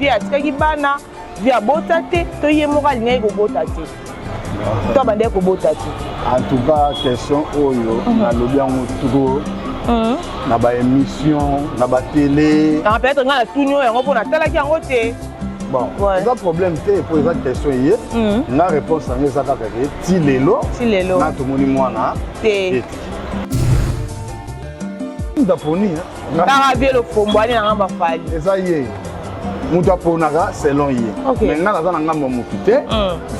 via atikaki bana via bota te to ye moko alingai kobota te to abandaki kobota te. En tout cas question oyo nalobi yango trop na ba émission na ba télé peut-être nga na tuni oyo yango mpo natalaki yango te. bon eza problème te po eza question ye na réponse yango eza kaka ke ti lelo na tomoni mwana te ndaponi kaka vie lofombwani nanga bafali eza ye mutu aponaka selon ye mais nga naza na ngambo ya motu te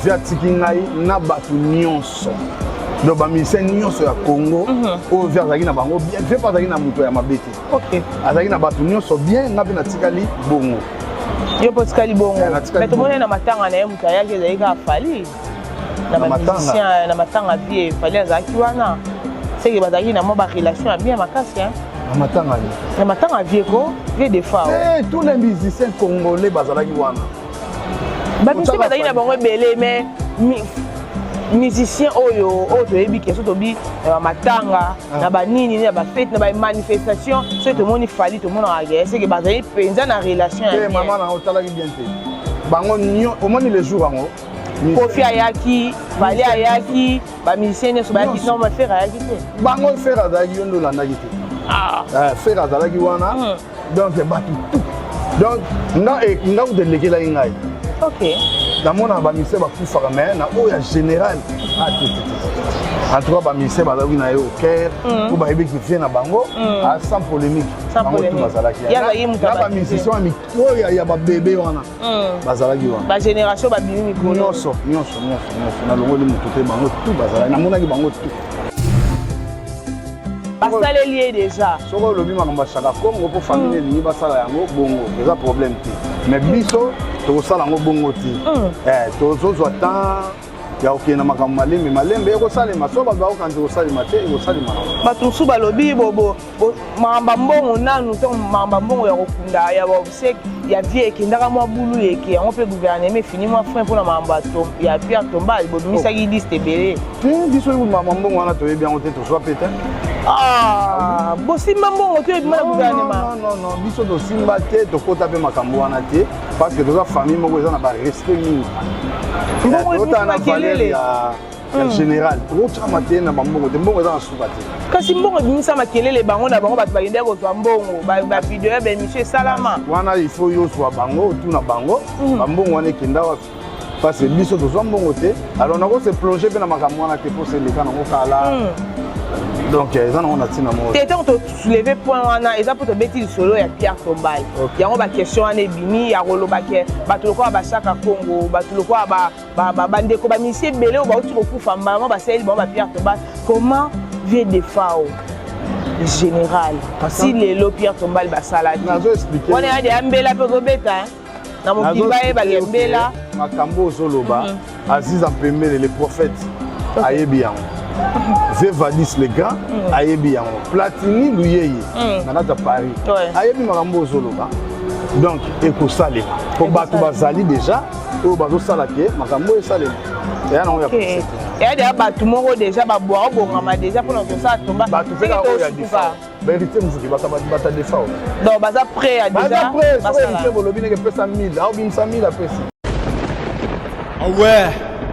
vi atiki ngai na bato nyonso donc bamisien nyonso ya Congo oyo vi azalaki na bango bien vie mpe azalaki na moto ya mabe te azalaki na bato nyonso bien nga mpe natikali bongo yo mpo tikali bongo mais tomoni na matanga na ye moto ayaki ezalaki kaka fali na bamusicien na matanga vie fali azalaki wana seke bazalaki na mwa barelation ya bien makasi na matanga vie ko vie de fa tous les musiciens congolais bazalaki wana bamisien bazalaki na bango ebele mais musicien oyo toyebi keso tobi matanga na banini na bafete na bamanifestation soki tomoni fali tomonaka ke seke bazali mpenza na relation ya bien mama nango otalaki bien te bango omoni le jour yango Kofi ayaki fali ayaki bamusicien nyonso bayaki non mais fer ayaki te bango fer azalaki yo nde olandaki te fer azalaki wana donc bato tout donc nga kutelekelaki ngai namona bamusicien bakufaka mais na oyo ya général en tout cas bamusicien bazalaki na ye au cœur po bayebiki vie na bango sans polémique bango tu bazalaki na bamusicien oyo ya babebe wana bazalaki wana bagénération babimi mikolo nyonso nalongoli motu te bango tu bazalaki namonaki bango tu basaleli ye déjà soki olobi makambo ya chaka kongo mpo famille elingi basala yango bongo eza problème te mais biso tokosala yango bongo te tozozwa temps ya kokende na makambo malembe ekosalema so bato bakokanzi kosalema te ekosalema bato mosusu balobi makambo mbongo nanu to makambo mbongo ya kokunda ya baobsek ya vie ekendaka mwa bulu eke yango mpe gouvernement efini mwa frein mpona makambo ya Pierre Tombal bobimisaki liste ebele biso makambo mbongo wana toyebi yango te tozwa pe te bosimba mbongo te ebima na gouvernement non biso tosimba te tokota mpe makambo wana te parce que toza famille moko eza na barespect mingi totala na valeur ya général tokotama te na bambongo te mbongo eza na suka te kasi mbongo ebimisa makelele bango na bango bato bakendeki kozwa mbongo bavideo ya bemission esalama wana il faut yozwa bango otuna bango bambongo wana ekenda wapi parce que biso tozwa mbongo te alors nakose plonge mpe na makambo wana te mpo seleka nango kala donc eza nango na ntina moko te ntango tosoulever point wana eza mpo tobeti lisolo ya Pierre Tombal yango baquestion wana ebimi ya kolobake bato lokola bashaka Congo bato lokola bandeko bamisi ebele oyo bauti kokufa mbama basaleli bango bapierre Tombal comment vie de fao général si lelo Pierre Tombal basalaki wana yade ya mbela mpe ozobeta na mokili bayebaka mbela makambo ozoloba Aziz Mpembele le prophète ayebi yango Zevadis le grand ayebi yango Platini Luyeye na kati ya Paris ayebi makambo ozoloba donc ekosalema po bato bazali déjà oyo bazosala ke makambo esalema eya nango ya prophète eya deya bato moko déjà babwaka obongama déjà mpona kosala tomba bato mpe oyo ya defa vérité mosuki bata defa donc baza prêt ya déjà soki évité bolobi ndenge epesa 1000 aobimisa 1000 apesi ouais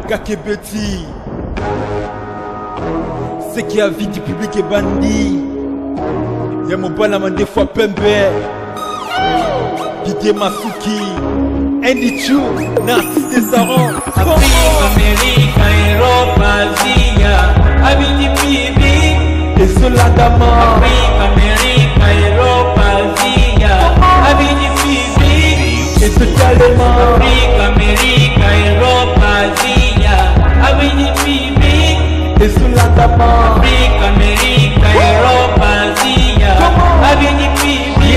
Kakebeti ce qui a vie du public est bandit. Y'a mon bonhomme des fois Pembe Didier Masuki Andy Chou Narcisse Desaron Afrique, Amérique, Europe, Asie Abidi Bibi Et cela d'amant Afrique, Amérique, Europe, Asie Abidi Bibi Et totalement Afrique, Amérique, Europe, Asie Abidi Bibi Et cela d'amant Afrique, Amérique, Europe, Asie Abidi Bibi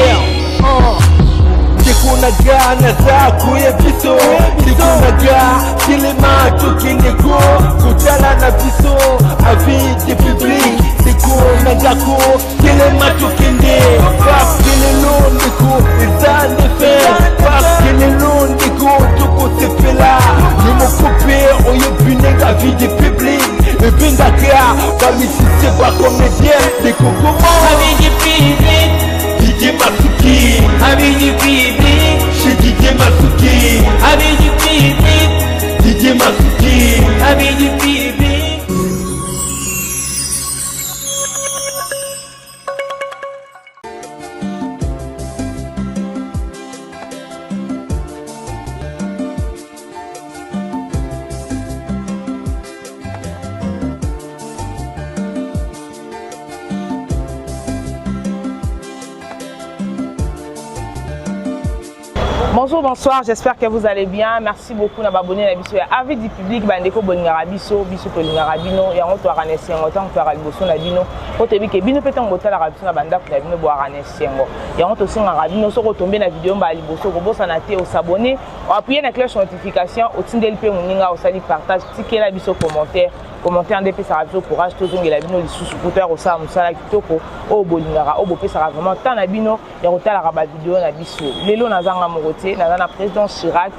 Tikunaga na zaku ya biso Tikunaga kilema tukineko Kutala na biso Avidi public Tikunaga ko kilema tukinde Parce que le londiko Izane fe Parce que le londiko Tuko sepela Numo coupe Oye bunega Avidi public Ebengaka Bamisisi ba comédien Tikukumo Abidi Bibi Didier Masuki Abidi Bibi Chez Didier Masuki Masuki, Abidi Pibi, DJ Masuki. Abidi Pibi. Bonjour, bonsoir, j'espère que vous allez bien. Merci beaucoup d'avoir abonné à la vidéo. Avec du public, bandeko bolingara biso, biso bolingara bino, yango to aranesi yango tant to araliboso na bino. Ko tebi ke bino peta ngota la rabiso na banda na bino bo aranesi yango. Yango to singa rabino soko tomber na vidéo mba liboso ko bosa na te o s'abonner, o appuyer na cloche notification, o tindeli pe muninga o sali partage, tikela biso commentaire. Commenter en dépêche ça biso courage to zonge la bino lisusu kuta ko sa musala kitoko o bolingara o bopesa vraiment tant na bino ya kotala raba vidéo na biso. Lelo nazanga mokote na na président Chirac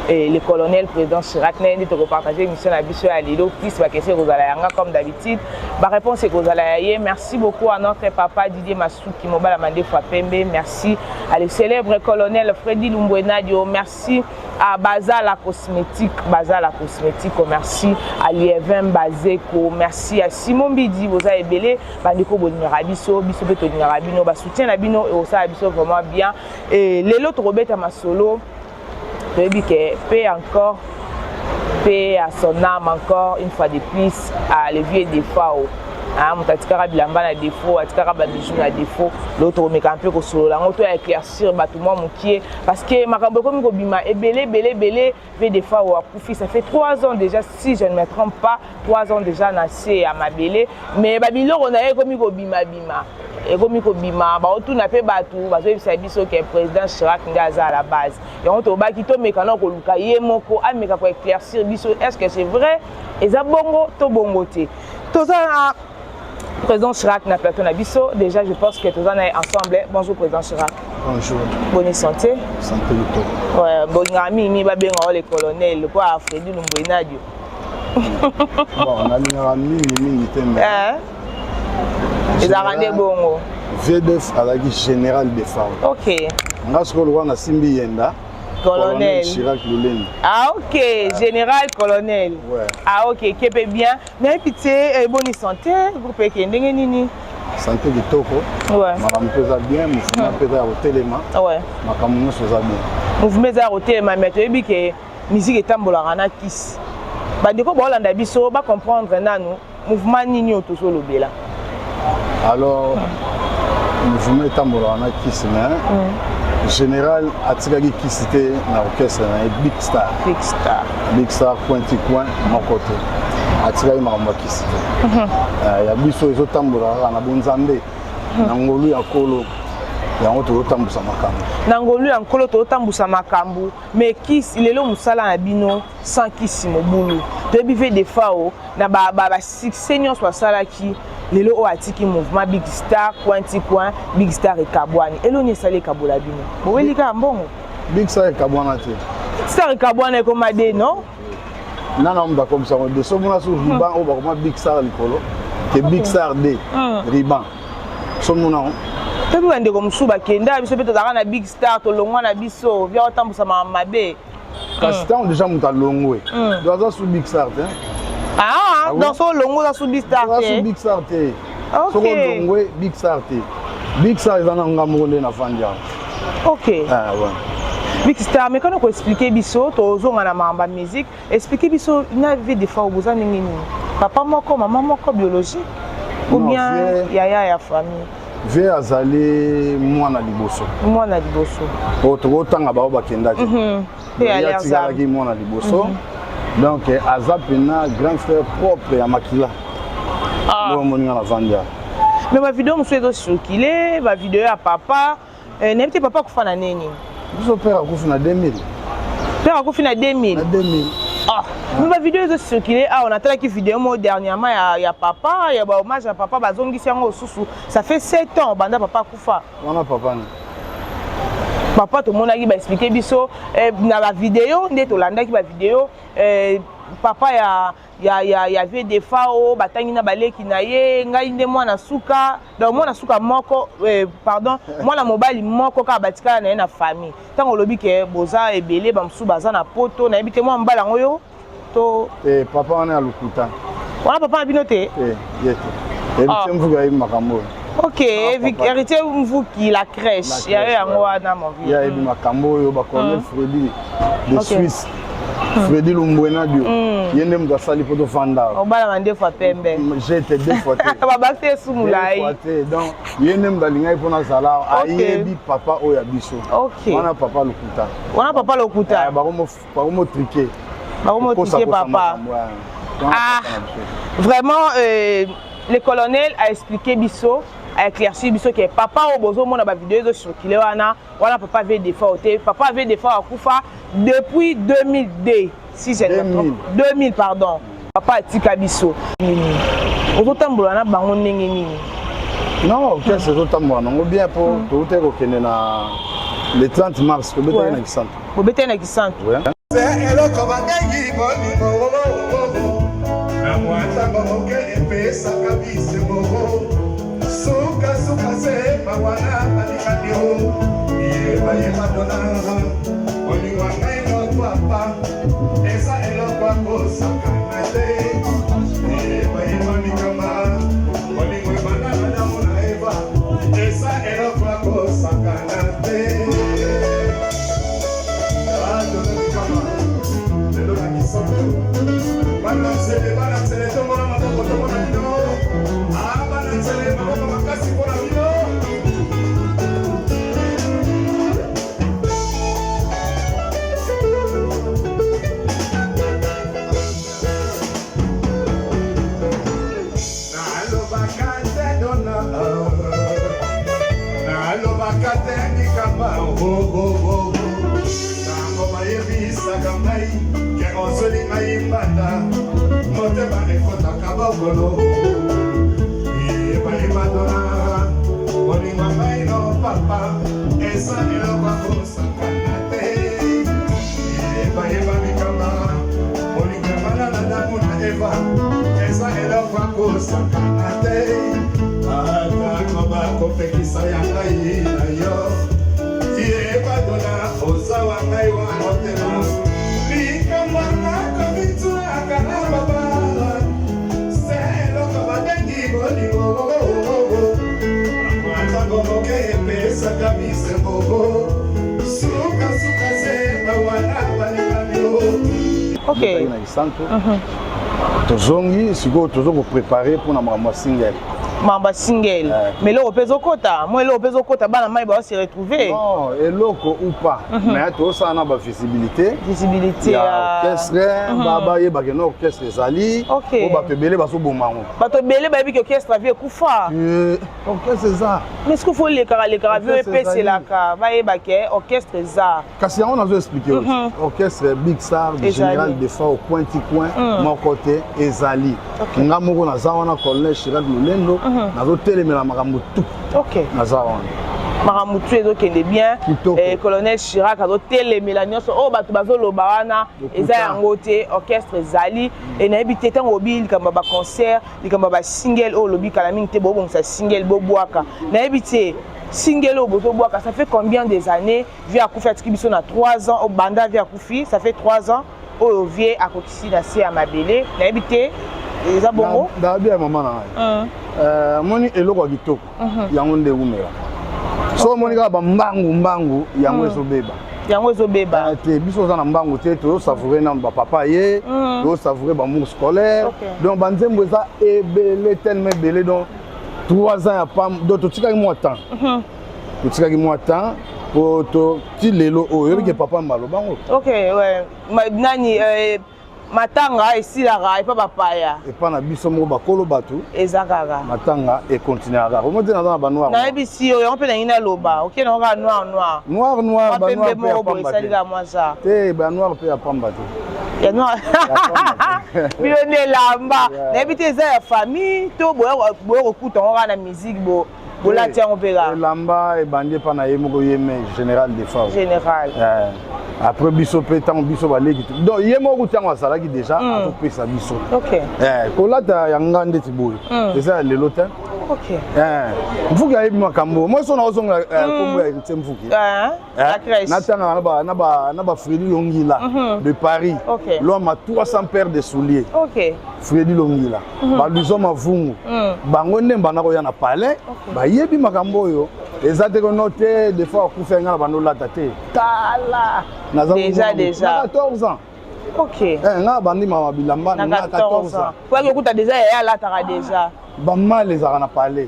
et le colonel président Chirac n'a dit de partager mission à biso à Lilo plus va question Rosalaya comme d'habitude. Ma réponse est Rosalaya. Merci beaucoup à notre papa Didier Masuki Mobala Mande Fapembe. Merci à le célèbre colonel Freddy Lumbwenadio. Merci à Baza la cosmétique, merci à Lievin Bazeko, merci à Simon Bidi, vous avez belé, Bandeko Bonirabiso, Biso Beto Nirabino, soutien Nabino et Osa Biso vraiment bien. Et les autres Robert Amasolo, paix encore, paix à son âme encore, une fois de plus, à l'évier des FAO. Mutatikara bilamba na défaut, atikara ba bijou na défaut, l'autre me camper ko solo la ngoto éclaircir batou moi mukie parce que makambo comme ko bima et belé ve des fois wa kufi ça fait 3 ans déjà si je ne me trompe pas 3 ans déjà nassé à ma belé mais babilo on a comme ko bima et comme ko bima ba otu na pe batou bazo bisa biso que président Chirac ngaza à la base et on to ba kito mekano ko luka ye moko ameka ko éclaircir biso est-ce que c'est vrai et za bongo to bongote to ça président Chirac n'a pas ton abisso. Déjà, je pense que tous en est ensemble. Bonjour, président Chirac. Bonjour. Bonne santé. Santé du tout. Ouais, bon ami, mi va bien le colonel, le quoi Freddy Lumbwenadio. Bon, on a mis un ami, ils ont rendu bon. V9 à la générale des femmes. Ok. On a ce qu'on voit dans Simbi Yenda. Colonel Chirac Luleni. Ah ok, général colonel. Ouais. Ah ok, qui peut bien. Mais pitié, bonne santé, vous pouvez qu'il y ait nini. Santé du toko. Ouais. Madame pesa bien, mouvement pesa au téléma. Ouais. Makamuno soza bien. Mouvement pesa au téléma, mais tu as dit que musique est tambola rana kiss. Bah de quoi bolanda biso, ba comprendre nanu mouvement nini otoso lobela. Alors mouvement est tambola rana kiss mais général atikaki kisite na orchestre na Big Star. Big Star pointi coin mon côté. Atikaki makambo kisite. Ya biso ezotambola na bonzambe. Na ngolu ya kolo. Yango totambusa makambo. Na ngolu ya kolo totambusa makambo, mais kiss lelo musala na bino sans kiss mobulu. To bive des fao na ba succès nyonso basala ki lelo o atiki mouvement Big Star pointi coin Big Star et Kabwani eloni sale kabola bino boweli ka mbongo Big Star et Kabwana te Star et Kabwana comme ade non nana on va comme ça de somona sur riban o ba comme Big Star likolo que Big Star de riban somona te bi wande comme suba kenda biso beto na Big Star to longwa na biso via otambusa mabe parce que déjà muta longwe doza sur Big Star te ah dans son longo dans sous Big Star te Big Star te OK longwe Big Star te Big Star ezana ngamonde na fandia OK ah ouais Big Star mais quand on expliquer biso to zonga na mamba musique expliquer biso na vie des fois vous en nini papa moko maman moko biologie ou bien ya famille vie azali mwana liboso to tanga ba bakenda ki ya tigaki mwana liboso donc azapena grand frère propre à Makila le moninga na vandia mais ma vidéo msuezo circuler ma vidéo ya papa n'était papa kufana nini biso père akufina 2000 père akufina 2000 ah mais ma vidéo ezo circuler ah on a tala ki vidéo mo dernièrement ya papa ya ba hommage à papa bazongisi yango susu ça fait 7 ans banda papa kufa wana papa ni papa to mona ki ba expliquer biso na ba vidéo nde to landa ki ba vidéo papa ya avait des fao batangi na baleki na ye ngai nde mwana suka donc mwana suka moko pardon mwana mobali moko ka batika na ye na famille tango lobi ke boza ebele ba msu baza na poto na ebite mwa mbala ngoyo to papa wana alukuta wana papa bino te yete ebite mvuga yi makambo. Ok, héritier Mvuki, la crèche. Il y a eu un roi dans mon vie. Il y a eu Makambo, il y a eu Freddy de Suisse. Freddy Lumbouena Dio. Il y a eu un sali pour te fanda. On va demander fois pembe. J'ai été deux fois. On va battre sous moulay. Donc, il y a eu un galinga pour na sala. Aïe, papa oya biso. Ok. On a papa Lokuta. On a papa Lokuta. Baromo triqué. Baromo triqué papa. Ah, vraiment, le colonel a expliqué biso. A éclairci biso que papa au bozo mona ba vidéo sur kilé wana papa avait des fois papa avait des fois à Koufa depuis 2002 si je ne me trompe 2000 pardon papa atika biso ozo tambola na bango ndenge nini non qu'est-ce que otambola nango bien pour tout est kokende na le 30 mars ko beta na kisante ko beta na kisante c'est eloko bakengi bonimo na mwata bongo ke epesa kabise bongo suka suka se bawana balikadio yeba yeba donara oni wangai no papa esa eloko akosaka na te yeba yeba nikama oni webana na mona eva esa eloko akosaka na te ado nikama lelo na kisoto bana sele to mona maboko to mona no bana sele maboko makasi pona vino nalo bakate dona nalo bakate nikamba oh tango mayebisa kamai ke onsoli ngai mbanda motema ekotaka bokolo yebayebadona olinga ngai no papa esa eloko akosakana te yebayeba mikama olinga banana damu na eva esa eloko akosakana te atako bakopekisa ya ngai na yo yebadona ozawa ngai wa motema likamwana komitulaka na baba seloko babengi bolingo akwatakomoke epesaka bisembogo sukasuka se bawana balekanio ok na kisante tozongi sikoyo tozo koprépare mpona makambo ya single mamba single mais eloko mpe ezokota mo eloko mpe ezokota bana mai bao se retrouver non eloko ou pas mais tozosala na bavisibilité ya orchestre bayebake na orchestre ezali o bato ebele bazobomango bato ebele bayebi ke orchestre avi ekufa orchestre eza mais ceque fo lekaka vi epeselaka bayebake orchestre eza kasi yango nazo explike orchestre big star général de fa au pointi coin moko te ezali nga moko naza wana colonel Chirac Lolendo nazotelemela makambo tu naza wana makambo tu ezokende bien colonel Chirac azotelemela nyonso oyo bato bazoloba wana eza yango te orchestre ezali nayebi te ntango obi likambo baconcert likambo basingle oyo olobi kala mingi te bobongisa single bobwaka nayebi te single oyo bozobwaka ça fait combien des années vie akufi atiki biso na 3 ans banda vie akufi ça fait 3 ans oyo vie akokisi na se ya mabele nayebi te eza bongo ndabi ya mama na ngai moni eloko ya kitoko yango nde umela so moni kaka bambangu yango ezobeba te biso oza na mbangu te tozosavoure nano bapapa ye tozosavoure bamour scolaire donc banzembo eza ebele tellement ebele donc 3 ans ya pam donc totikaki mwa temps po ti lelo oyo oyebike papa malobango nani matanga esilaka epa bapaya epa na biso moko bakolo bato eza kaka matanga ekontinuaka omoti naza na banoir nayebi si oyo yango mpe nangi naloba okende yango kaka noir banoir esalika mwasa te banoir mpe ya pamba te ya noir bino nde elamba nayebi te eza ya famille to boye kokuta yango kaka na musique bo bolati yango pela elamba ebandi pa na ye moko ye mais général de fa général après biso pe tant biso baleki donc ye moko tango azalaki déjà atopesa biso kolata yanga ndeti boye c'est ça lelo te ok mfuki ayebi makambo moi so na ozonga kombo ya héritier mfuki natanga na ba Freddy Longila de Paris l'homme a 300 paires de souliers Freddy Longila ba luzo mavungu bango nde bana ko ya na palais ba yebi makambo yo ezate ko noter des fois kufenga na bando lata te tala déjà 14 ans ok nga bandi mama bilamba na 14 ans kwa kuta déjà ya lataka déjà bama les arana palais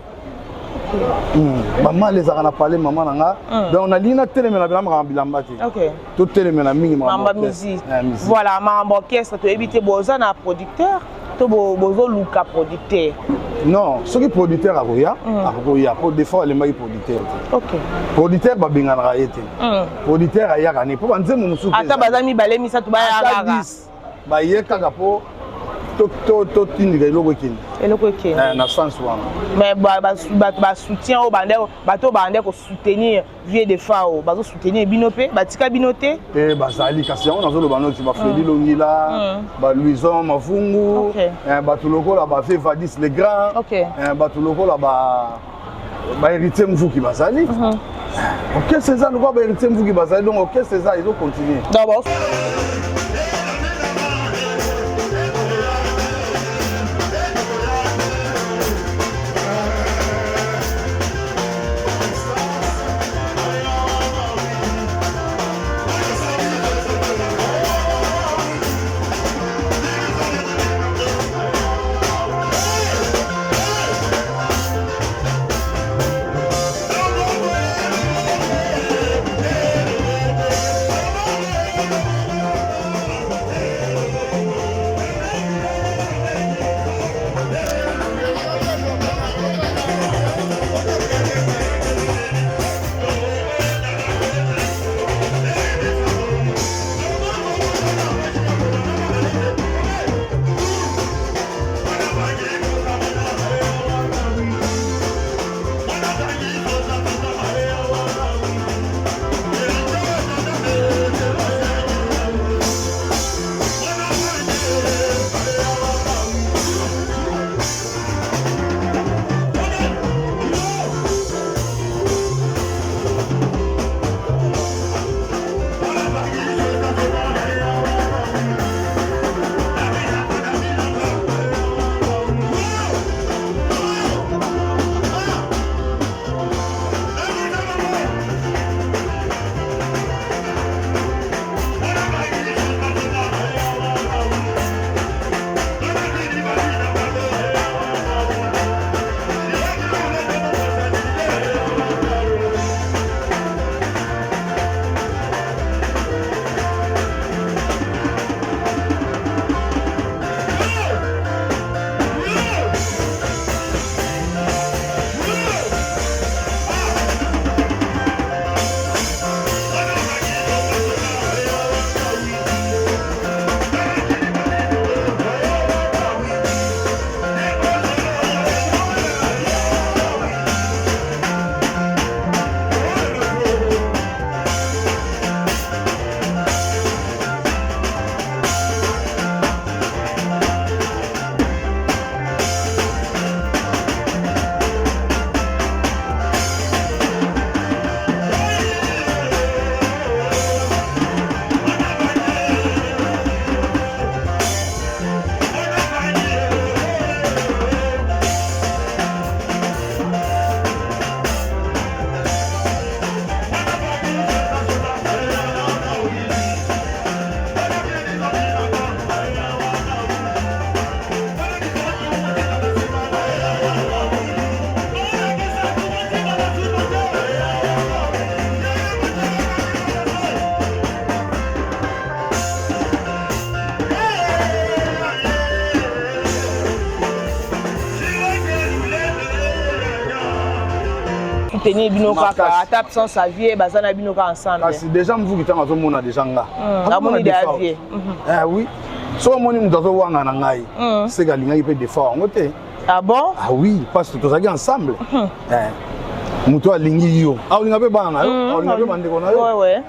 bama les arana palais maman nanga donc on a lina telemena bilamba bilamba te ok tout telemena mingi mama musique voilà mama orchestre to éviter boza na producteur to bozo luka producteur non ce qui producteur akoya pour des fois les mari producteur ok producteur ba bingana yete producteur ayaka ne pour banze musuku ata bazami balemisa to baya ba yeka po to tindika eloko ekeni na sens wana mais ba soutien au bande bato bande ko soutenir vie de fao bazo soutenir bino pe batika bino te bazali kasi on azo lo bano ti ba Freddy Longila ba Louison Mavungu bato lokola ba fait Vadis le grand bato lokola ba héritier mvuki bazali ok c'est ça nous ba héritier mvuki bazali donc ok c'est ça ils ont continué d'abord soutenir bino kaka ata absence à vie bazana bino ka ensemble. Kasi déjà mvuki tanga zo mona déjà nga. Amoni de vie. Oui. So moni mutazo wanga na ngai. C'est galinga ipe de fois ngote. Ah bon? Ah oui, parce que tous ensemble. muto alingi yo olinga pe bana na yo olinga pe bandeko na yo ouais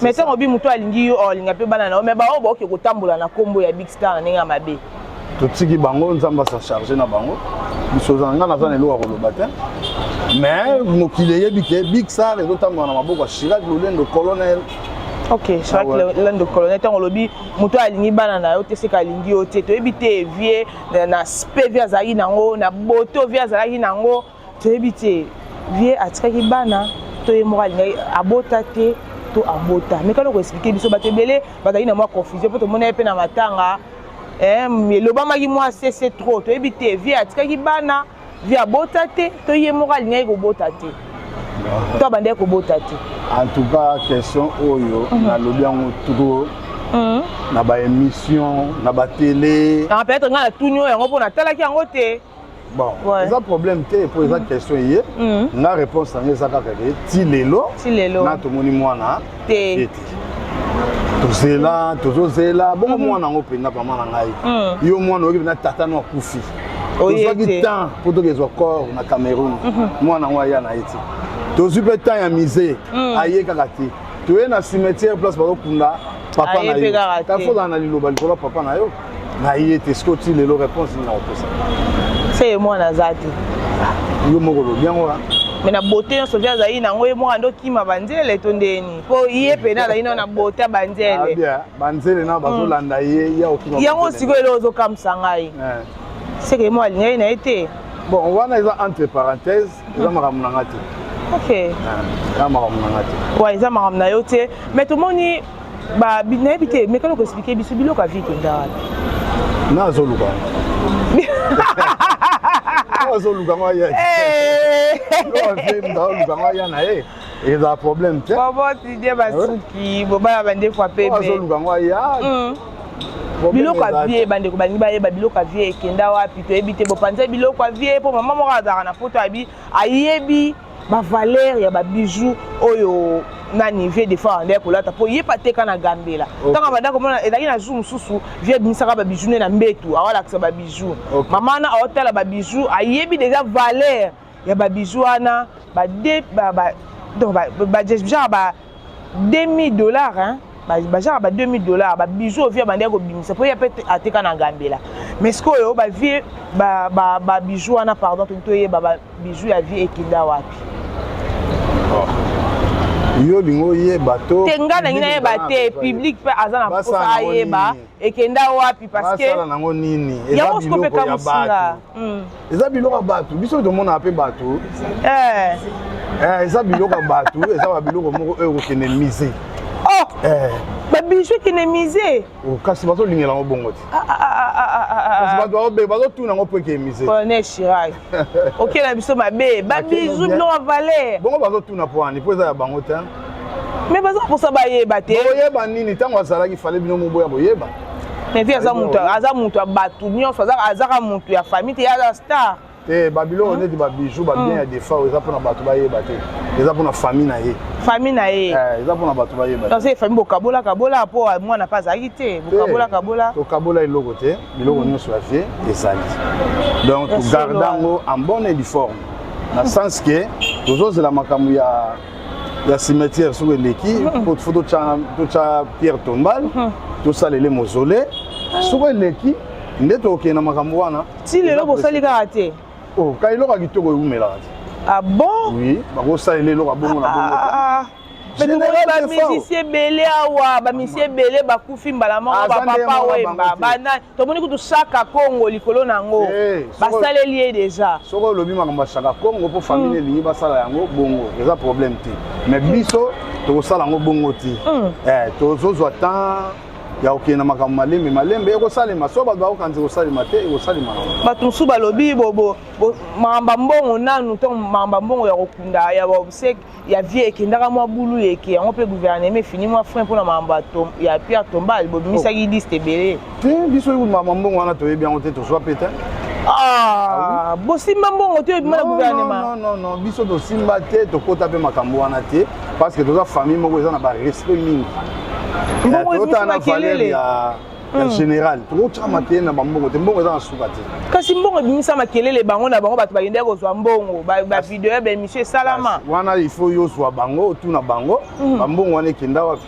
mais tant obi muto alingi yo olinga pe bana na yo mais ba obo ke kotambola na kombo ya Big Star ninga mabe totiki bango nzamba sa charger na bango biso zanga na zana eloko koloba te mais mokili yebi ke Big Star ezotambola na maboko ya Chirac Lolendo colonel. Ok, Chirac Lolendo colonel tant olobi muto alingi bana na yo te seka alingi yo te to ebite vie na spe vie azali nango na boto vie azali nango to ebite vie atikaki bana to ye moko alingi abota te to abota mais quand on expliquer biso bato ebele bazali na mwa confusion po tomona ye pe na matanga elobamaki mwa c'est trop to ebite vie atikaki bana vie abota te to ye moko alingi kobota te to abandaki kobota te. En tout cas, question oyo na lobi yango trop na ba émission na ba télé peut-être nga na tunyo yango pona talaki yango te bon ça problème te pour eza question yé na réponse ngé ça kaka ke ti lelo na to moni mwana te tozela bon mwana ngo penga pa mwana ngai yo mwana oki na tata no kufi tozaki temps pour to kezo corps na Cameroun mwana ngo ya na eti tozu pe temps ya misé aye kaka te toye na cimetière place ba kunda papa na yo ka fola na liloba likolo papa na yo na ye te skoti lelo réponse na opesa c'est moi na zati yo moko lo bien wa mais na beauté on sovia za ina ngo mo ando kima banzele to ndeni po iye pe na ina na beauté banzele bien banzele na bazo landa ye ya okima yango siko elo zo kamsa ngai c'est que moi alinga ina été bon on va na entre parenthèses za makamuna ngati. Ok. Ça m'a ramené. Ouais, ça m'a ramené. Mais tout le monde est habité. Mais quand on explique, c'est bilo ka vie kenda. Na zoluka. Na zoluka ma ya. No vim da zoluka ma ya na e. Et ça problème tu. Bobo tu dis basuki, boba bande fois pépé. Na zoluka ma ya. Bilo ka vie bande ko bani ba ye ba bilo ka vie kenda wapi to ebite bo panza bilo ka vie po maman mo ka na photo abi ayebi ba valeur ya ba bijoux oyo na niveau de fois ndeko lata po yepa teka na Gambela tanga badako mona ezaki na zoom susu vie bimisaka ba bijoux na mbetu awala kisa ba bijoux mama na hôtel ba bijoux ayebi déjà valeur ya ba bijoux ana ba donc ba déjà ba $2000 hein ba genre ba $2000 ba bijoux vie ba ndeko bimisa po yepa ateka na Gambela mais ce que ba vie ba bijoux ana pardon to ye ba bijoux ya vie ekinda wapi yo lingo ye bato tenga na ngina ye bate public pe azana posa yeba ekenda wapi parce que basala nango nini eza biloko ya bato eza biloko ya bato biso tomona pe bato eza biloko ya bato eza ba biloko moko oyo kokende musée ba bijoux kende musée kasi bazolingela ngo bongo te kasi bazotuna ngo po eke musée colonel Chirac ok na biso mabe ba bijoux biloko ya valeur bongo bazotuna po ani po eza ya bango te mais baza posa bayeba te boyeba nini ntango azalaki fale bino moboya boyeba mais vi aza mutu ya bato nyonso azaka mutu ya famille te aza star te babiloko neti babijou babien ya defa eza mpona bato bayeba te eza mpona famille na ye eza mpona bato bayeba te famille bokabola mpo mwana mpe azalaki te tokabola eloko te biloko nyonso ya vie ezali donc togarde yango en bonne et due forme na sens ke tozozela makambo ya cimetière soki eleki fo totya pierre tombale tosalele mausolée soki eleki nde tokokende na makambo wana ti lelo bosali kaka te ka eloko ya kitoko ewumelaka te ah bon oui bakosalela eloko ya bongo na bongo bamisisi ebele awa bamisi ebele bakufi mbala moko bapapa wemba banani tomoni kutu saka kongo likolo na yango basaleli ye déjà soki olobi makambo ya saka kongo mpo famille elingi basala yango bongo eza problème te mais biso tokosala yango bongo te tozozwa temps ya okende na makambo malembe ekosalema so bato bakokanzi kosalema te ekosalema nango bato mosusu balobi makambo mbongo nanu to makambo mbongo ya kokunda ya baobsek ya vie ekendaka mwa bulu eke yango mpe gouvernement efini mwa frein mpona makambo ya pierre tombale bobimisaki liste ebele te biso makambo mbongo wana toyebi yango te tozwa pe te bosimba mbongo te oyebima na gouvernement non biso tosimba te tokota mpe makambo wana te parce que toza famille moko eza na barespect mingi totala na valeur en général to tsa maké na bambongo te mbongo za suka te kasi mbongo bimisa makelele bango na bango bato bagende ko zwa mbongo ba video ba monsieur Salama wana il faut yo zwa bango tout na bango bambongo wana kenda wapi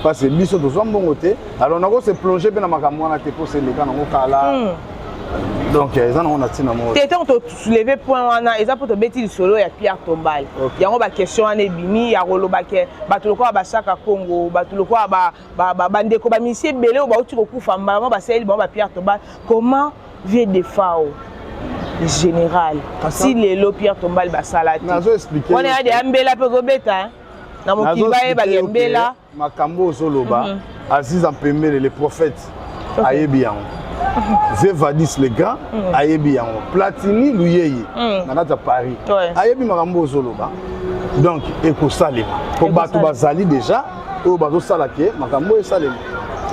parce que biso to zwa mbongo te alors nako se plonger pe na makambo wana te pour se leka na kala donc ils en ont tina mo te tant to soulever point wana eza pour to beti solo ya Pierre Tombal yango ba question ane bimi ya rolobake bato lokwa ba Saka Congo bato lokwa ba bandeko ba misie belé o ba uti ko kufa mbama ba seli ba Pierre Tombal comment vie de fao général si le Pierre Tombal ba salati nazo expliquer on est à mbela pe beta na mokiba e ba mbela makambo zoloba Aziz Mpembele le prophète ayebi yango Zevadis le gars ayebi yango Platini Luyeye na Paris ayebi makambo zoloba donc ekosalema ko bato bazali déjà o bazo salake makambo esalema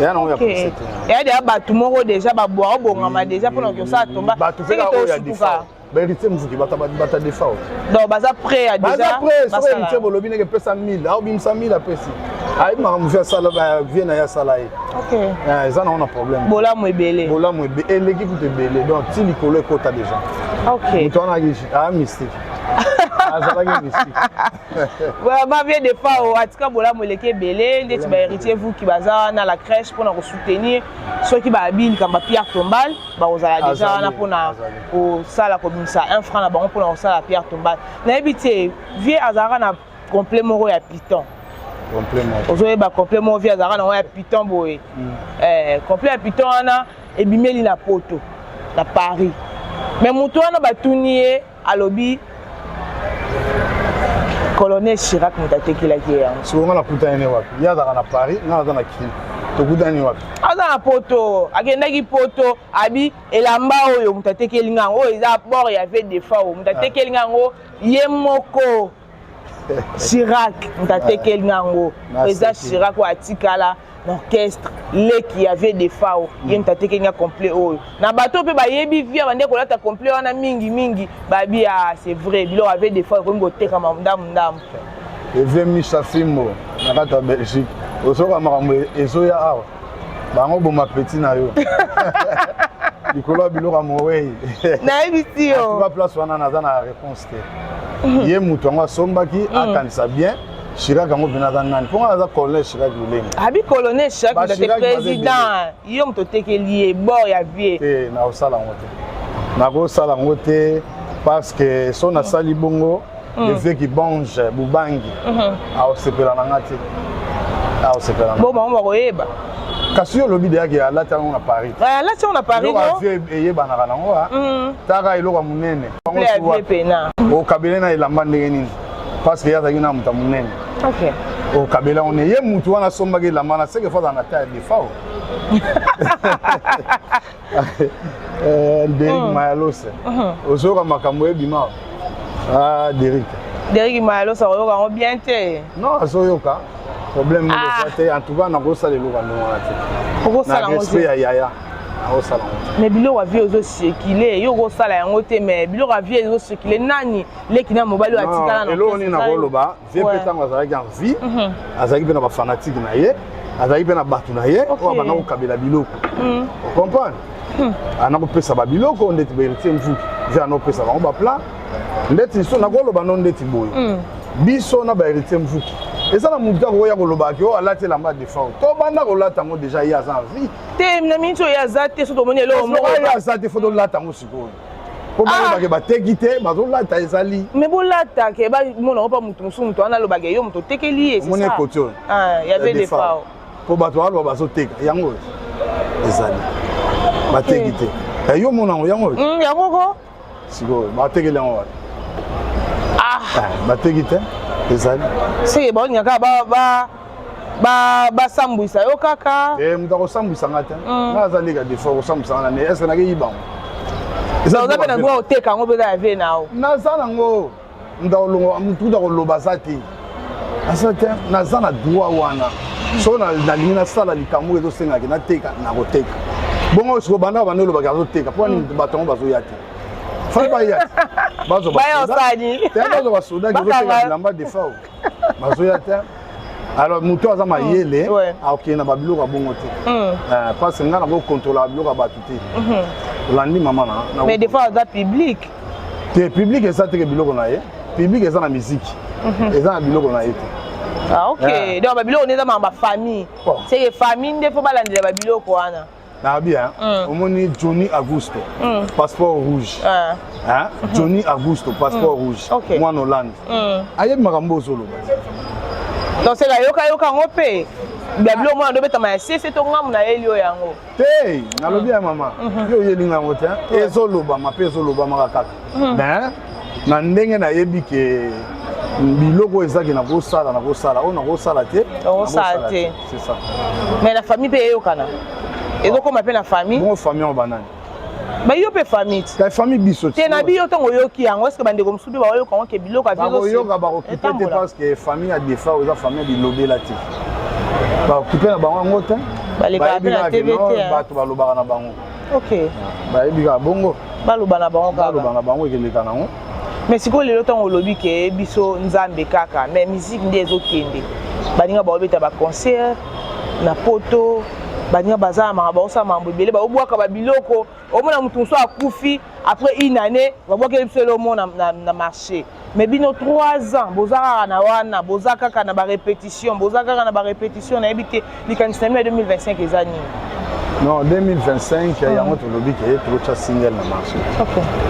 ya na ya procès ya de bato moko déjà ba boa obongama déjà pour que ça tomba c'est que ya difa Vérité mvuki bata defa donc baza prêt à déjà baza prêt so vérité bolobi ne pesa 1000 a obim 1000 apesi ay makambo via sala ba viena ya sala OK ça na on a problème bola mo ebele eleki ku te belé donc ti likolo ekota déjà OK mutona gishi mystique azalaki mystique vraiment bien de fao atika bola mo eleki ebele ndeti ba héritier vous qui baza na la crèche pour na ko soutenir ceux qui ba habile kamba Pierre Tombal ba ozala déjà na pour na ko sala ko bimisa 1 franc na bango pour na ko sala Pierre Tombal na ebité vie azara na complément ya Python complément ozoye ba complément vie azara na ya Python boye complément ya Python wana ebimeli na poto na Paris mais mutu wana batuniye alobi Colonel Chirac mutatekelaki yango songa na kutane wapi yazaka na Paris na za na Kini to kutane wapi aza na poto agendaki poto abi elamba oyo mutatekeli ngango oyo eza bord ya ve de fao mutatekeli ngango ye moko Chirac mutatekeli ngango eza Chirac wa atikala l'orchestre leki avait des fao ye mutatekeli nga complet oyo na bato pe bayebi via bande ko lata complet wana mingi babi c'est vrai bilo avait des fao ko ngoteka ndam Eve Mishafimo na kata Belgique osoka makambo ezoya awa bango boma petit na yo likolo biloko mowei na ebiti yo ba place wana naza na réponse te ye mutu ngo sombaki akanisa bien Chirac ngo bina za nani ponga za colonel Chirac lulenge abi colonel Chirac de président yo mtotekeli bord ya vie na osala ngote na ko sala ngote parce que son asali bongo le fait qui bonge bubangi a osepela na ngati a osepela bon ba koyeba kasi yo lobi de yaki alata ngo na Paris alata ngo na Paris no vie eyeba na kana ngo taka iloko munene o kabele na ilamba ndenge nini parce que yazaki na muta munene OK o kabela on ye mutu wana sombaki ilamba na seke fois na taille de fao Derrick Mayalose ozoka makambo ebima Derrick Mayalose oyoka bien te non azoyoka problème de santé en tout cas na ko sala loka no ko sala ngo ya yaya na sala mais bilo wa vie ozo circuler yo ko sala yango te mais bilo wa vie ozo circuler nani leki na mobali wa tikala na elo ni na ko loba vie petango azalaki en vie azalaki pe na ba fanatique na ye azalaki pe na batu na ye o bana ko kabela biloko o comprendre ana ko pesa ba biloko ndeti ba héritier mvuki via no pesa ba ba plan ndeti so na ko loba no ndeti boyo biso na ba héritier mvuki eza na mutu ko ya ko loba ki o alati lamba de fao to banda ko lata ngo déjà ya za vie te na minto ya za te so to moni elo mo ya za te fo to lata ngo sikoyo ko ba ba ke ba tekite ba zo lata ezali mais bo lata ke ba mona pa mutu musu mutu ana loba ke yo mutu tekeli c'est ça moni koto ya be de fao ko ba to alo ba zo teka yango ezali ba tekite yo mona ngo yango yango ko sikoyo ba tekeli yango ba tekite ezali si ba nyaka ba sambwisa yo kaka mutako sambwisa ngata na azali ka defo ko sambwisa ngana ne est-ce na ke yibango eza za pena ngo oteka ngo beza ya ve nao na zana ngo ndawolongo mtuda ko loba zati asate na zana droit wana so na lingi na sala likambo ezo senga ke na teka na ko teka bongo siko banda banda loba ka zo teka po ni batongo bazo yati fa ba yati bazo ba osani te bazo ba soda ke zo teka lamba defo bazo yati Alors moto aza mayele akokende na babiloko ya bongo te parce que nga nakokontrola babiloko ya bato te olandi mama na mais des fois aza public te public eza teke biloko na ye public eza na musique eza na biloko na ye te ok donc babiloko nde eza mama bafamille seke famille nde fo balandela babiloko wana nabi omoni Johnny Augusto passeport rouge Johnny Augusto passeport rouge mwana Hollande ayebi makambo ozoloba donc c'est la yoka yango mpe babilo mwana ndobetama ya sese to ngamu na yeli oyo yango te nalobi ya mama yo oyelinga yango te ezolobama mpe ezolobamaka kaka mais na ndenge nayebi ke biloko ezaki nakosala oyo nakosala te c'est ça mais la famille mpe eyokana ezokoma mpe na famille bongo famille oyo banani bayo mpe famille ka famille biso te na biyo ntango oyoki yango eske bandeko mosusu mpe baoyoka yango ke biloko bakoyoka bakokipe te parce que famille ya defa eza famille bilobela te bakokipe na bango yango te balekaka mpe na tv te bato balobaka na bango ok bayebi kaka bongo baloba na bango kaka baloba na bango ekeleka nango mais sikoyo lelo ntango olobi ke biso nzambe kaka mais musique nde ezokende baninga baobeta baconcert na poto baninga bazala maka baosala mambo ebele baobwaka babiloko omona motu mosusu akufi après une année babwakeli biso elomo na marché mais bino 3 ans boza kaka na wana boza kaka na barépétition nayebi te likanisi na bino ya 2025 eza nini non 2025 yango tolobi ke tokotya single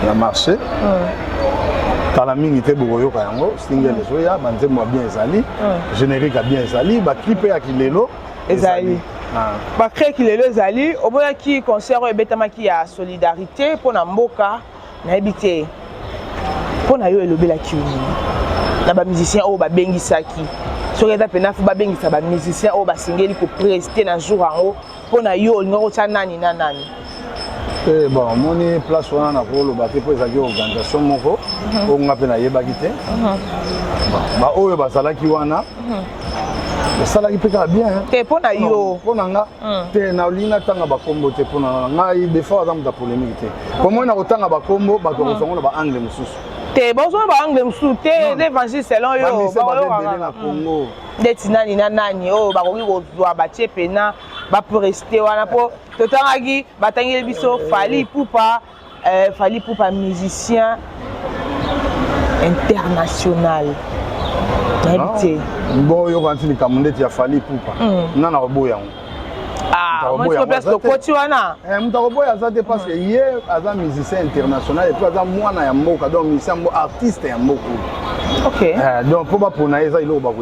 na marché kala mingi te bokoyoka yango single ezoya banzembo ya bien ezali générique ya bien ezali baclipe ya kilelo ezali bakreki lelo ezali oboyaki concert oyo ebetamaki ya solidarité mpona mboka nayebi te mpona yo elobelaki nini na bamusicien oyo babengisaki soki eza mpena fo babengisa bamusicien oyo basengeli koprésite na jour yango mpona yo olinga kotya nani na nani bon omoni place wana nakoloba te mpo ezalaki organisation moko oyo nga mpe nayebaki te baoyo bazalaki wana esalaki mpe kaka bien te mpona yo mpona nga te nalingi natanga bakombo te mpona ngai defa aza moto ya polémique te pomoi na kotanga bakombo bato bakosongola baangle mosusu te bozona baangle mosusu te eza évangile selon yo na congo ndeti nani na nani oyo bakoki kozwa batie pena bapresite wana mpo totangaki batangeli biso Fally Ipupa musicien international nayebi te bo oyoka nti likambo ndeti ya Fally Ipupa nga na koboya yango moto place lokoti wana moto akoboya aza te parce que ye aza musicien international epuis aza mwana ya mboka donc musicien artiste ya mboka donc mpo bapona ye eza eloko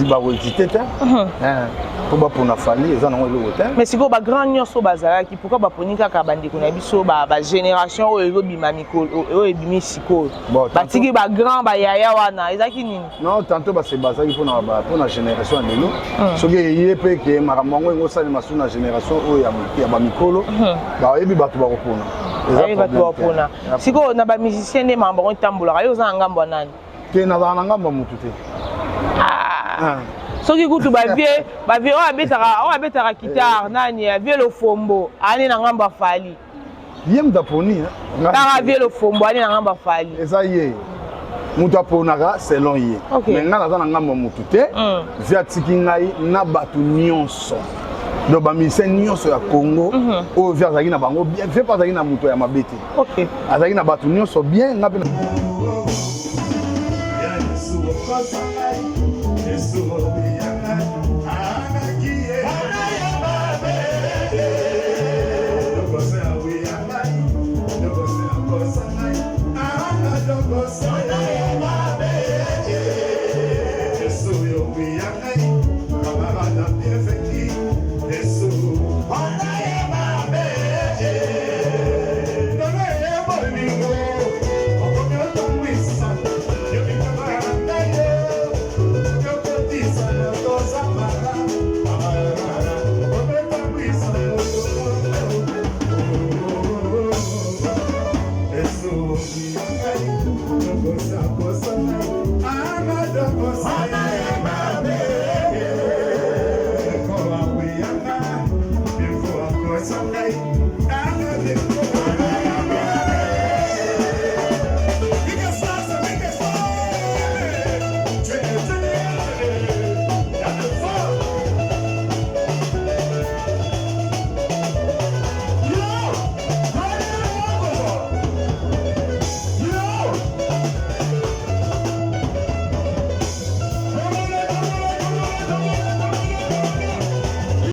bakoexiste te mpo bapona Fally eza nango eloko te mais sikoyo bagrand nyonso bazalaki pourkui baponi kaka bandeko na biso bagénération oyo ezobima mikolo oyo ebimi sikoyo batiki bagrand bayaya wana ezalaki nini non tantôt base bazalaki mpona génération ya lelo soki ye mpe ke makambo yango engosalema so na génération oyo ya bamikolo bayebi bato bakopona bato bakopona sikoyo na bamusicien nde makambo yango etambolaka yo oza na ngambo ya nani te nazala na ngambo ya motu te soki kutu bavie oyo abetaka kitare nani avie lofombo ani na ngambo ya Fally ye moto aponi kaka avie lofombo ani na ngambo ya Fally eza ye moto aponaka selon ye mais ngai naza na ngambo ya motu te vi atiki ngai na bato nyonso donc bamisien nyonso ya Congo oyo vi azalaki na bango bien vi mpe azalaki na moto ya mabe te azalaki na bato nyonso bien nga mpe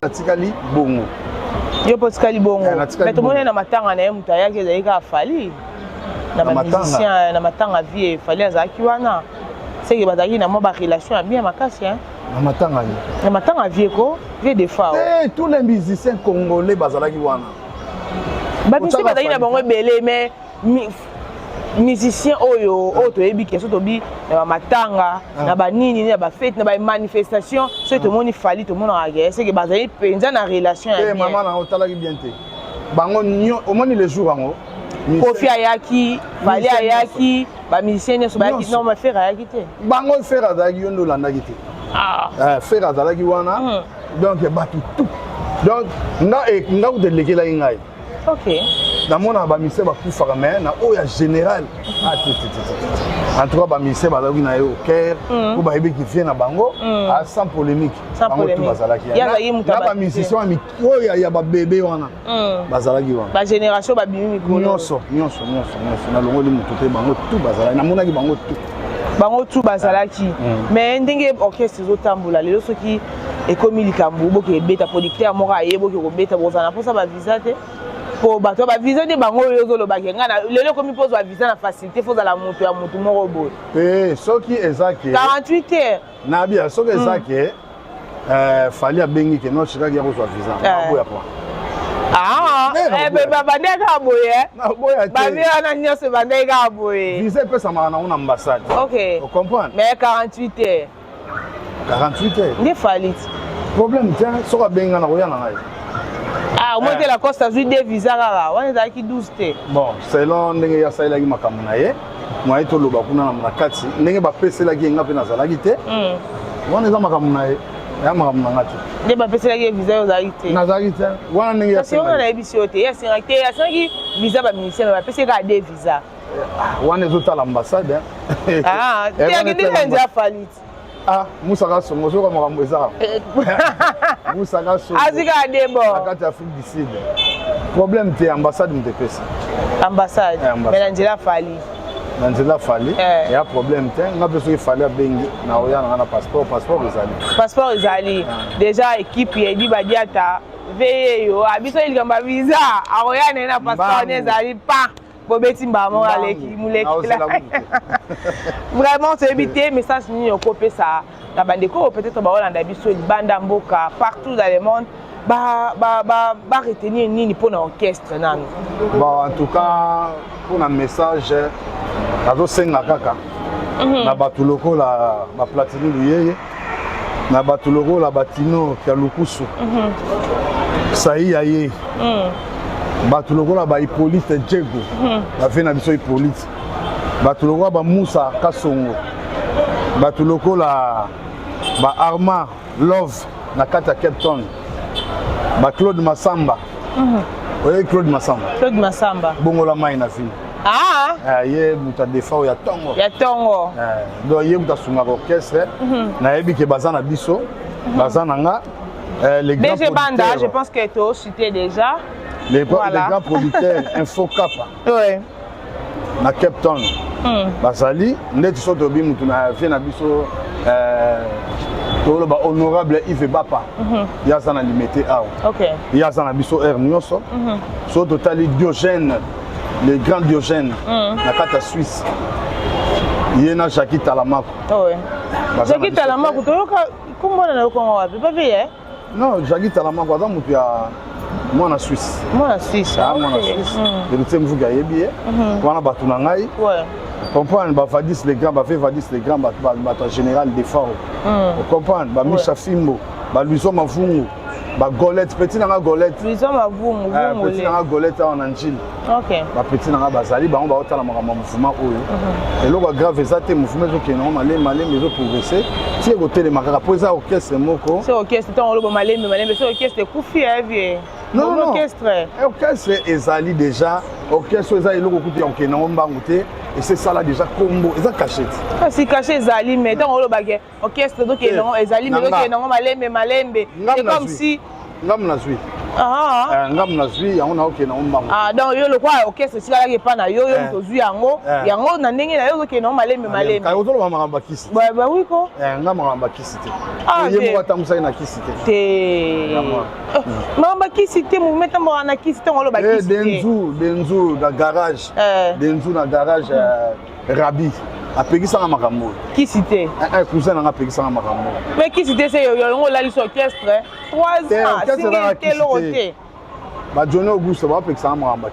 natikali bongo. Yo potikali bongo. Mais tout le monde na matanga na muta yake zaika fali. Na musicien na matanga vie fali azaki wana. C'est que bazaki na mo ba relation bien makasi hein. Na matanga ni. Na matanga vie ko, vie de fois. Eh tous les musiciens congolais bazalaki wana. Ba musicien bazaki na bango belé mais musicien oyo toyebi keso tobi na matanga na banini na ba fête na ba manifestation so to moni fali to mona agé c'est que bazali penza na relation eh maman na otalaki bien te bango nyo au moins les jours bango Kofi ayaki fali ayaki ba musicien so ba yaki non ma faire ayaki te bango faire azalaki yondo landaki te faire azalaki wana donc batu tout donc nga ko delekela ngai. OK. Dans mon abamise bakufaka mais na oya général en tout cas bamise bazaki na yo cœur ko ba yebe ki vient na bango sans polémique bango tout bazalaki na ba musicien mi oya ya ba bébé wana bazalaki wana ba génération ba bimi mikolo nyonso na longo li mutu te bango tout bazalaki na monaki bango tout bazalaki mais ndenge orchestre zotambola lelo soki ekomi likambo boke ebeta producteur moko ayebo ko beta bozana pour ça ba visa te pour bato ba visa de bango yozo lo bakenga na lelo komi pose ba visa na facilité faut la moto ya moto moko boy soki ezaki 48 heures na bia soki ezaki fali abengi ke no chika ya kozwa visa boya pa bandeka boye bamira na nyonso bandeka boye visa pesa mara na ambassade. OK vous comprenez mais 48 heures 48 heures ndi falit problème tiens soki abenga na koya na ngai. Au moins de la Costa Azul des visas là, on est avec 12 té. Bon, selon ndenge ya saila ki makambo na ye, moi to loba kuna na kati, ndenge ba pesela ki nga pe na zalaki te. Wana za makambo na ye, ya makambo na ngati. Ndenge ba pesela ki visa yo zalaki te. Na zalaki te. Wana ndenge ya saila. Parce que on a ebisi ote, ya singa te, ya singa ki visa ba ministère ba pesela des visa. Wana ezota l'ambassade. Ah, te ya ngende nja falit. Ah, Moussaka Songo, so comme Ramboza. Moussaka Songo. Azika Debo. Akati Afrique du Sud. Problème te ambassade m'tepesa. Ambassade. Mais Angela Fali. Angela Fali. Il y a problème te. On a besoin de Fali à bengi. Na oya na passeport ezali. Passeport ezali. Déjà équipe yedi badiata. Veye yo, abiso il gamba visa. Aoya na passeport ezali pas. Bobeti mbamo aleki muleki. Vraiment c'est éviter message ni okopé ça na bandeko peut-être ba Hollande biso banda mboka partout dans le monde ba retenir nini pour l'orchestre nani. Bon en tout cas pour un message azo senga kaka na batuloko la ba platini luyeye na batuloko la batino ya lukusu sai yaye bato lokola ba Hippolyte Djego ba fait na biso Hippolyte bato lokola ba Moussa Kasongo bato lokola ba Arma Love na kata Cape Town ba Claude Massamba oye Claude Massamba bongo la mai na fini ye muta defa ya tongo donc ye muta sunga orchestre na yebi ke bazana biso bazana nga les grands producteurs je pense que tu as cité déjà. Les grands producteurs Infocap na Cape Town bazali ndeti so tobi mutu na vie na biso toloba honorable Yves Bapa yaza na limité awa yaza na biso air nyonso so totali Diogène le grand Diogène na kata Suisse yena Jackie Talamako Jackie Talamako toyoka kumbona na ko wapi pas vie non Jackie Talamako aza mutu ya moi en Suisse. Moi en Suisse. Ah, moi en Suisse. Et le thème vous gagnez bien. Quand on a battu l'angaï. Ouais. Comprendre, bah Vadis les grands, bah fait Vadis les grands, bah général des forts. Comprendre, bah Micha Fimbo, bah Luiso Mavungu, bah Golette, petit nanga Golette. Luiso Mavungu. Petit nanga Golette en Angile. Ok. Bah petit nanga Bazali, bah on va autant la mouvement oyo. Et là, bah grave exact, mouvement qui est normal, malé, mais je progresser. Si vous avez des marques, pour ça orchestre moko. C'est orchestre, tant on le malé, mais c'est orchestre Koufi, hein, non, orchestre. Orchestre ezali déjà, orchestre ezali loko kuti on kena mbangute et c'est ça là déjà combo, eza cachette. Si caché ezali mais tant on le bagé, orchestre donc non ezali mais donc non malembe. C'est comme si ngam na zui. ngam na zwi yango na okena ombango donc yo le quoi orchestre sikalaki pa na yo yo moto zwi yango yango na ndenge na yo okena malembe malembe kaya ozoloba makambo kisi bah oui ko ngam makambo kisi te ye mo atambusa na kisi te makambo kisi te mo meta mo na kisi te ngolo ba kisi te denzu na garage denzu na garage rabi apekisanga makambo kisi te cousin nanga apekisanga makambo mais kisi te se yo yango la liste orchestre 3 ans singi te lote ba Johnny Auguste ba apekisanga makambo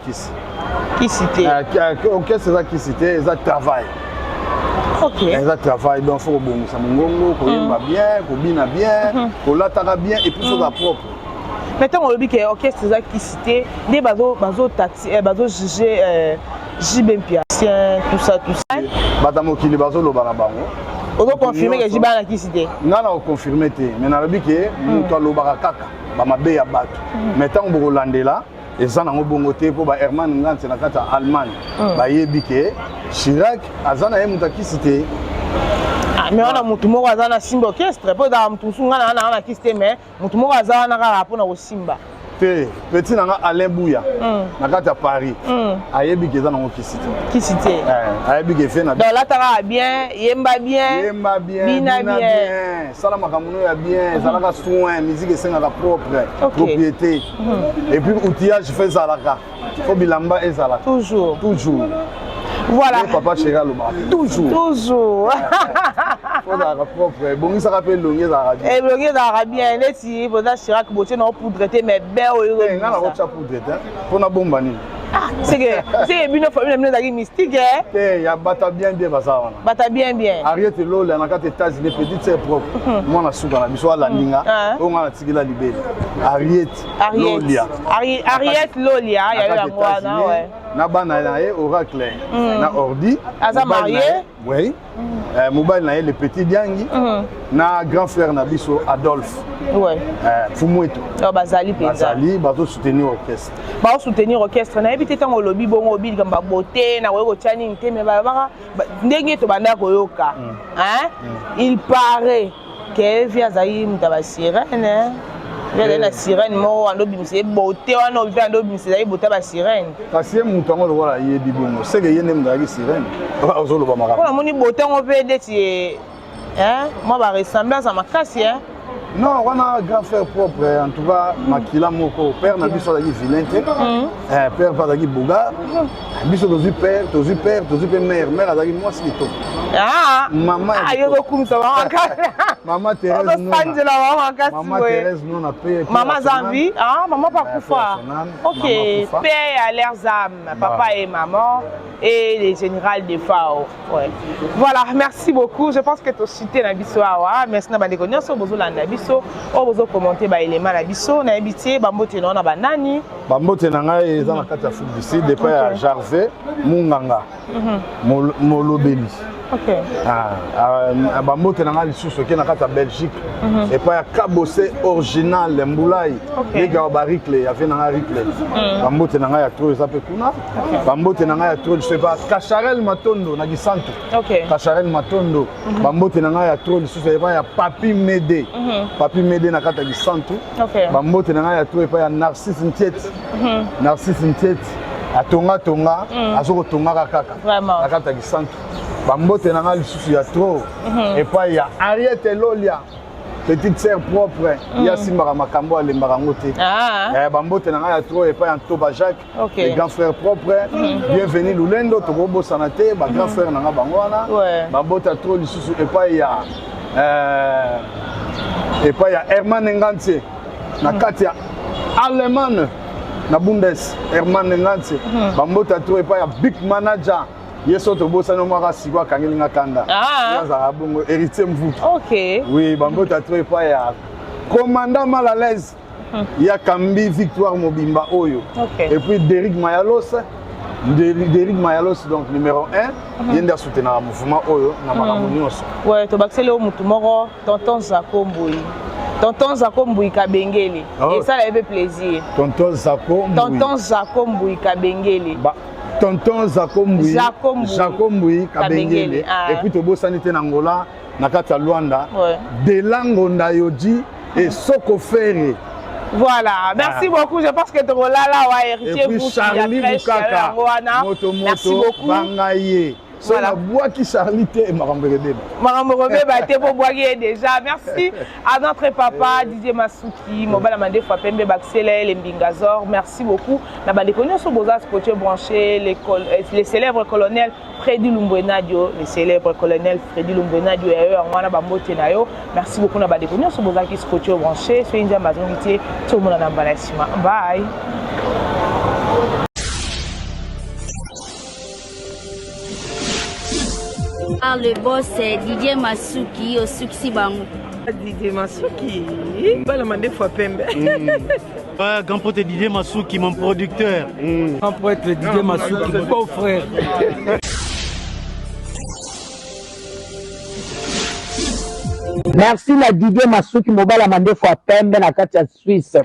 kisi te orchestre za kisi te za travail eza travail donc faut kobongisa mongongo koyemba bien kobina bien kolataka bien et puis soza propre maintenant on lobi ke orchestre za kisi te nde bazo taxi bazo juger JB Piacien tout ça bata mokili bazoloba na bango ozo confirmer que JB na kisi te nga na confirmer te mais na lobi ke moto alobaka kaka bamabe ya bato mais ntango bokolandela eza nango bongo te mpo ba Herman Ngantse na kati ya Allemagne bayebi ke Chirac aza na ye moto akisi te mais wana mutu moko aza na simba orchestre mpo ezaka mutu mosusu nga na kisi te mais mutu moko aza wana kaka mpona kosimba te petit nanga Alain Bouya na kati ya Paris ayebi ke eza nango kisi te ayebi ke fe na donc lataka bien yemba bien bina bien sala makambo no ya bien ezalaka soin musique esengaka propre propriété et puis outillage fe ezalaka fo bilamba ezalaka toujours voilà papa chéri aloba toujours ezalaka propre bongisaka mpe elongi ezalaka bien elongi ezalaka bien neti boza Chirac botie na poudre te mais be oyo nga na kotya poudre te mpona bomba nini seke bino famille mino ezalaki mystique te ya bata bien baza wana bata bien Ariette Lolia na kati États-Unis petite sœur propre mwana suka na biso alandinga oyo nga na tikila libele Ariette Lolia yayo yango wana na bana na ye Oracle na ordi aza marié oui mobile na ye le petit Diangi na grand frère na biso Adolphe Fumweto bazali bazo soutenir orchestre na yebi te ntango olobi bongo obili kamba bote na koyeba otya nini te mais babaka ndenge tobanda koyoka il paraît ke vi azali moto ya basirene vele na sirene moko andobimisa ye bote wana obi mpe andobimisa ezali bote ya basirene kasi ye moto yango lokola yebi bongo seke ye nde moto azalaki sirene ozoloba makambo mpona moni bote yango mpe ndeti mwa baressemblance ya makasi non wana grand frère propre en tout cas makila moko père na biso azalaki vilain te père mpe azalaki boga biso tozwi père tozwi mpe mère azalaki mwasi kitoko mama Thérèse nona pe mama Zambi maman Pakoufa ok paix à leurs âmes papa et maman et les générales de FAO voilà merci beaucoup je pense que tu as cité na biso awa merci na bandeko nyonso bozolanda biso o bozo commenter ba élément na biso na ebité bambote na banani bambote na ngai eza na kati ya foot d'ici depuis ya Jarvé Munganga Molobeli bambote na ngai lisusu oke na kati ya Belgique epai ya Kabose original Mbulai yekaka baricle yafe na ngai ricle bambote na ngai ya tro eza mpe kuna bambote na ngai ya tro lisusu epa Kacharel Matondo na Gisanto Kacharel Matondo bambote na ngai ya tro lisusu epai ya Papi Mede na kati ya Gisanto bambote na ngai ya tro epai ya Narcisse Ntiet atonga azokotongaka kaka na kati ya Gisanto bambote na ngai lisusu ya tro epai ya Ariette Lolia petite sœur propre ya simbaka makambo alembaka yango te bambote na ngai ya tro epai ya Ntoba Jacques le grand frère propre bienvenu Lulendo tokobosana te ba grand frère na ngai bango wana bambote ya tro lisusu epai ya Herman Ngantse na kati ya Allemagne na Bundes Herman Ngantse bambote ya tro epai ya big manager yeso tobosana mwaka siko akangelinga kanda yazaka bongo héritier Mvutu oui bambote ya tro epai ya commandant mal à l'aise ya Kambi Victoire Mobimba oyo et puis Derrick Mayalos donc numéro 1 yende asoutenaka mouvement oyo na makambo nyonso tobakiseli oyo mutu moko tonton Zako Mbui Kabengele esala ye mpe plaisir tonton Zako Mbui Kabengele tonton Zako Mbui Kabengele et puis tobosani te na Ngola na kati ya Luanda Delango Ndayoji et Soko Ferre Voilà, merci beaucoup. Je pense que tu es là, héritier. Et puis Charlie Bukaka, Moto merci beaucoup. Bangaye. Voilà. Bois qui Charlie et Marambebe. Marambebe, t'es pour boire déjà. Merci à notre papa Didier Masuki, Mobile Amandé Fapembe Baxele, les Mbingazor. Merci beaucoup. Nous avons connu sur Bozas Côté branché, les célèbres colonels Freddy Lumbwenadio, les célèbres colonels Freddy Lumbwenadio et eux, on a bamoté nayo. Merci beaucoup. Nous avons connu sur Bozas Côté branché, sur India Mazonité, tout le monde a un bye. Le boss Didier Masuki au succès bango. Didier Masuki, Balamande Fapembe. Grand pote Didier Masuki, mon producteur. Grand pote Didier Masuki, beau frère. Merci la Didier Masuki, Balamande Fapembe na kati ya Suisse.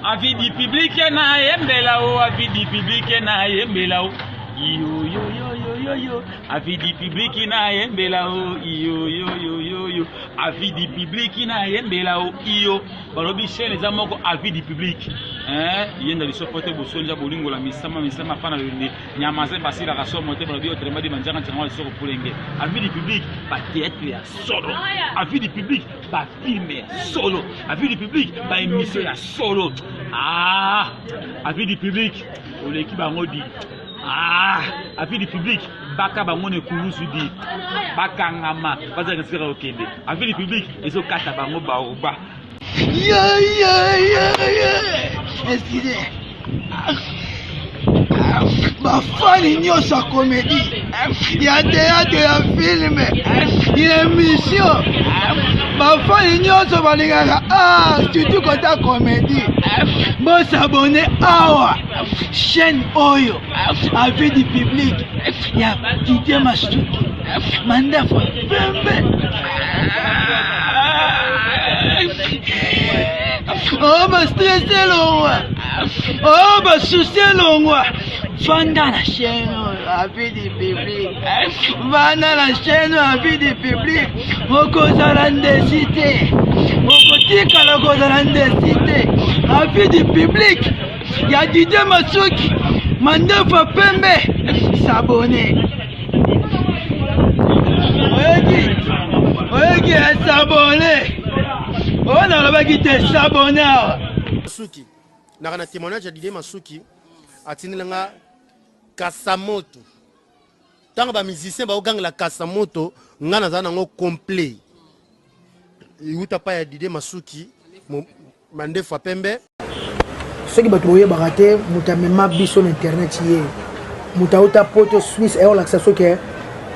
Avis du public na yembelao, avis du public na yembelao. Yo yo yo yo yo yo, avis du public na yembelao. Yo yo yo yo yo, avis du public na yembelao. Yo, balobi chaîne za moko avis du public. Yenda li sopote bosonja bolingo la misama fana le nyamaze basira ka somo te balobi otrema di manjanga tsango soko pulenge. Avis du public ba théâtre ya solo. Avis du public ba film ya solo. Avis du public ba émission ya solo. Avis du public oleki bango di. Avis du public, baka bangone kurusu di, baka ngama, baza ngasira okende. Avis du public, ezo kata bango baoba. Excusez. Ma fani nyonso ya comédie, ya théâtre, ya film, ya émission. Ma fani nyonso balingaka surtout kota comédie. Bon s'abonner awa chaîne Oyo, avis du public. Ya Didier Masuki, Manda Fapembe. Oh bah stressé longwa, oh bah souci longwa. Vanda la chaîne avis du public, vanda la chaîne avis du public. Moko zalandesité, moko tika la zalandesité, avis du public. Ya Didier Masuki, Manda Fapembe, s'abonner. Oye, s'abonner. On a le qui te s'abonner. Masuki, na témoignage de Didier Masuki, atinilanga Kasamoto. Tant que les musiciens ba gang la Kasamoto, ngana za nango complet. Yuta pa ya Didier Masuki, Mande Fapembe. Ceux qui batouillent baraté, mutamema biso internet yé. Mutauta poto Suisse et on l'accès que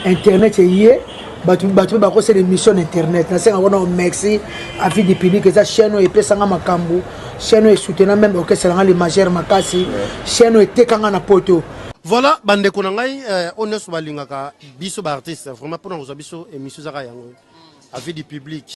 internet yé. Batu bako c'est des missions internet. Na senga wana merci avis du public que ça chaîne et pesanga makambu, chaîne et soutenant même que c'est les majeurs makasi, chaîne et tekanga na poto. Voilà, bande konangai on est sur balingaka biso ba artiste vraiment pour nous biso émission zaka yango avis du public.